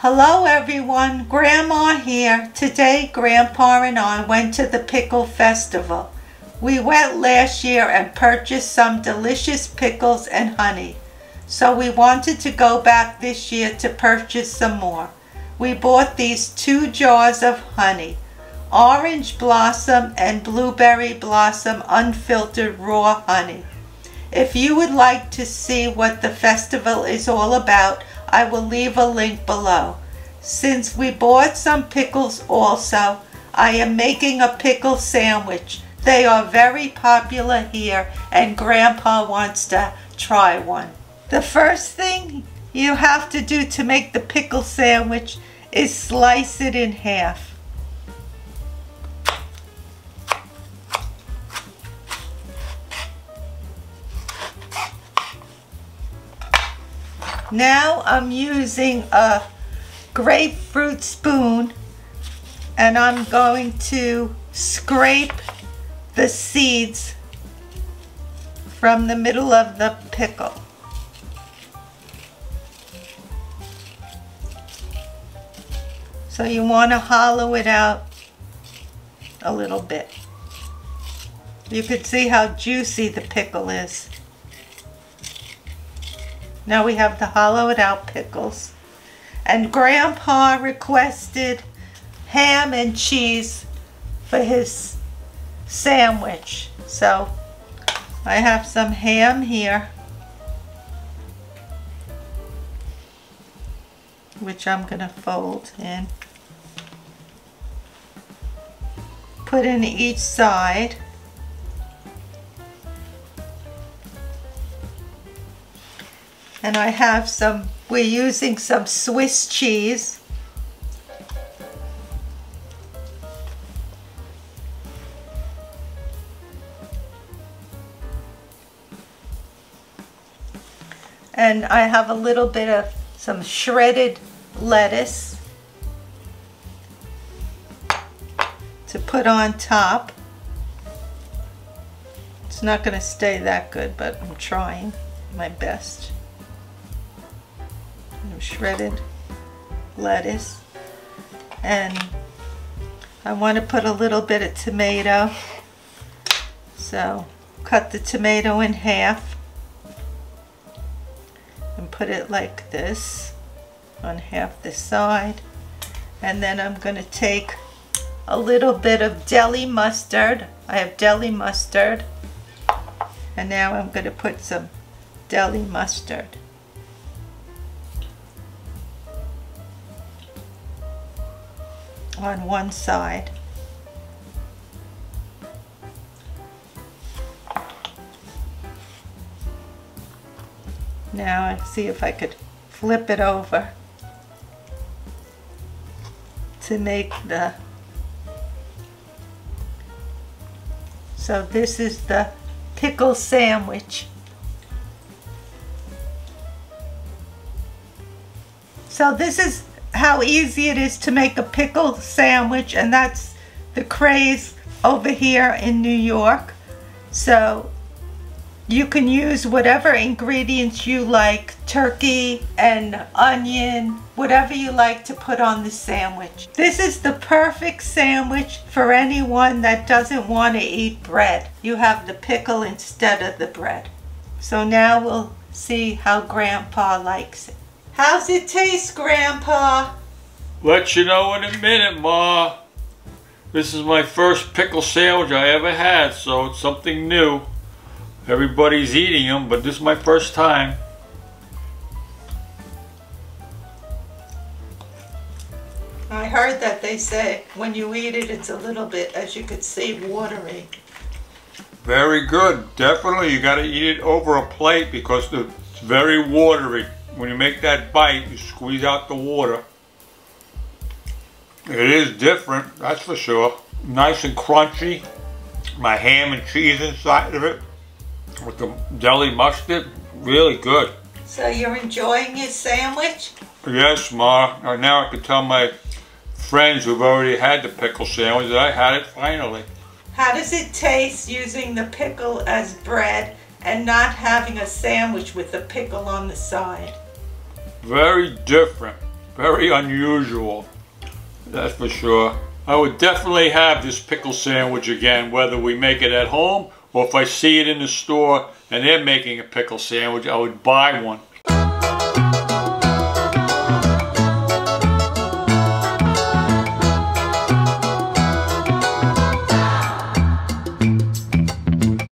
Hello everyone, Grandma here. Today Grandpa and I went to the Pickle Festival. We went last year and purchased some delicious pickles and honey. So we wanted to go back this year to purchase some more. We bought these 2 jars of honey, orange blossom and blueberry blossom unfiltered raw honey. If you would like to see what the festival is all about, I will leave a link below. Since we bought some pickles also, I am making a pickle sandwich. They are very popular here and Grandpa wants to try one. The first thing you have to do to make the pickle sandwich is slice it in half. Now I'm using a grapefruit spoon and I'm going to scrape the seeds from the middle of the pickle. So you want to hollow it out a little bit. You can see how juicy the pickle is. Now we have the hollowed out pickles. And Grandpa requested ham and cheese for his sandwich. So I have some ham here, which I'm going to fold in. Put in each side. And I have we're using some Swiss cheese. And I have a little bit of some shredded lettuce to put on top. It's not going to stay that good, but I'm trying my best. Shredded lettuce, and I want to put a little bit of tomato, so cut the tomato in half and put it like this on half the side, and then I'm going to take a little bit of deli mustard. I have deli mustard, and now I'm going to put some deli mustard. On one side. Now I'll see if I could flip it over to make the, so this is the pickle sandwich. So this is how easy it is to make a pickle sandwich, and that's the craze over here in New York. So you can use whatever ingredients you like, turkey and onion, whatever you like to put on the sandwich. This is the perfect sandwich for anyone that doesn't want to eat bread. You have the pickle instead of the bread. So now we'll see how Grandpa likes it. How's it taste, Grandpa? Let you know in a minute, Ma. This is my first pickle sandwich I ever had, so it's something new. Everybody's eating them, but this is my first time. I heard that they say when you eat it, it's a little bit, as you could see, watery. Very good. Definitely, you got to eat it over a plate because it's very watery. When you make that bite, you squeeze out the water. It is different, that's for sure. Nice and crunchy. My ham and cheese inside of it with the deli mustard, really good. So you're enjoying your sandwich? Yes, Ma. Now I can tell my friends who've already had the pickle sandwich that I had it finally. How does it taste using the pickle as bread and not having a sandwich with the pickle on the side? Very different. Very unusual, that's for sure. I would definitely have this pickle sandwich again, whether we make it at home or if I see it in the store and they're making a pickle sandwich, I would buy one.